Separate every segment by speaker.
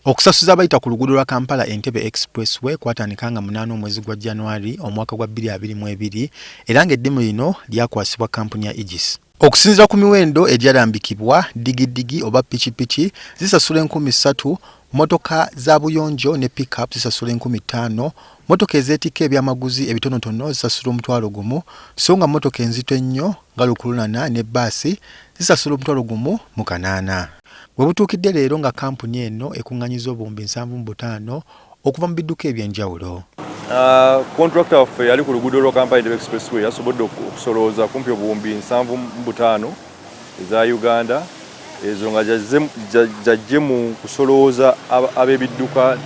Speaker 1: Okusasuza abayita ku luguudo lwa Kampala Entebbe Expressway kwatandika nga 8 omwezi gwa January omwaka gwa 2022 era ng'eddimu lino lyakwasibwa kampuni ya Aegis. Okusinziira ku miwendo egyalambikibwa, digidigi oba pikipiki zisasula 3,000, motoka za buyonjo ne pick-up zisasula 5,000, motoka ezeetika ebyamaguzi ebitonotono zisasula omutwalo gumu, so nga motoka enzito ennyo nga lukulunana ne baasi zisasula omutwalo gumu mu kanaana. Bwe butuukidde leero nga kampuni eno ekunganyiza obuwumbi 75 okuva mu bidduka ebyenjawulo.
Speaker 2: Contractor waffe yali ku luguudo lwa Kampala Entebbe Expressway yasobodde okusolooza kumpi obuwumbi 75 eza Uganda, ezo nga jajje mu kusolooza ab'ebidduka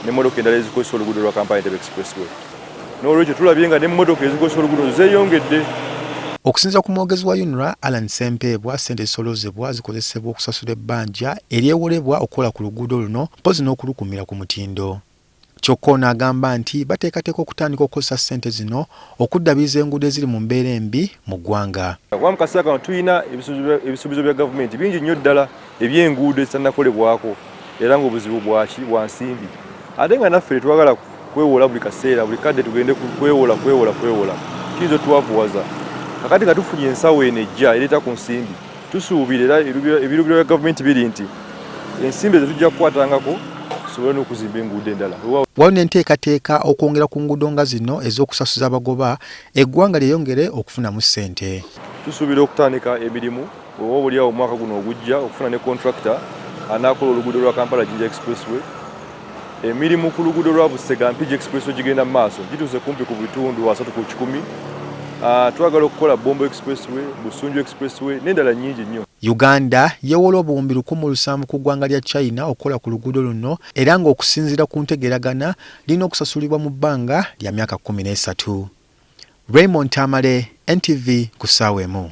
Speaker 2: n'emmotoka endala ezikozesa oluguudo lwa Kampala Entebbe Expressway. N'olwekyo tulabye nga n'emmotoka ezikozesa oluguudo zeeyongedde.
Speaker 1: Okusinziira ku mwogezi wa UNRA Alan Sempebwa, ssente ezisoloozebwa zikozesebwa okusasula ebbanja eryewolebwa okukola ku luguudo luno mpozi n'okulukumira ku mutindo. Kyokka ono agamba nti bateekateeka okutandika okukozesa ssente zino okuddabiriza enguudo eziri mu mbeera embi mu ggwanga.
Speaker 2: Mu kaseera kano tulina ebisuubizo bya gavumenti bingi nnyo ddala eby'enguudo ezitannakolebwako era ng'obuzibu bwa nsimbi. Ate nga naffe twagala kwewola buli kaseera, buli kadde tugende kwewola. Kiyinza otwavuwaza. Kakati nga tufunye ensawo eno ejja ereeta ku nsimbi, tusuubira era ebiragiro bya gavumenti biri nti ensimbi ezo tujja kukwatangako tusobole n'okuzimba enguudo endala.
Speaker 1: Waliwo n'enteekateeka okwongera ku nguudo nga zino ez'okusasuza abagoba eggwanga lyeyongere okufunamu ssente.
Speaker 2: Tusuubira okutandika emirimu oba obulyawo omwaka guno ogujja okufuna ne contractor anaakola oluguudo lwa Kampala Jinja Expressway. Emirimu ku luguudo lwa Busega Mpigi Expressway gigenda mu maaso gituuse kumpi ku bitundu 3 ku 10. Twagala okukola Bombo Expressway, Busunju Expressway n'endala nnyingi nnyo.
Speaker 1: Uganda yeewola obuwumbi 1,700 ku ggwanga lya China okukola ku luguudo luno era ng'okusinziira ku ntegeeragana lirina okusasulibwa mu bbanga lya myaka 13. Raymond Tamale, NTV ku ssaawa emu.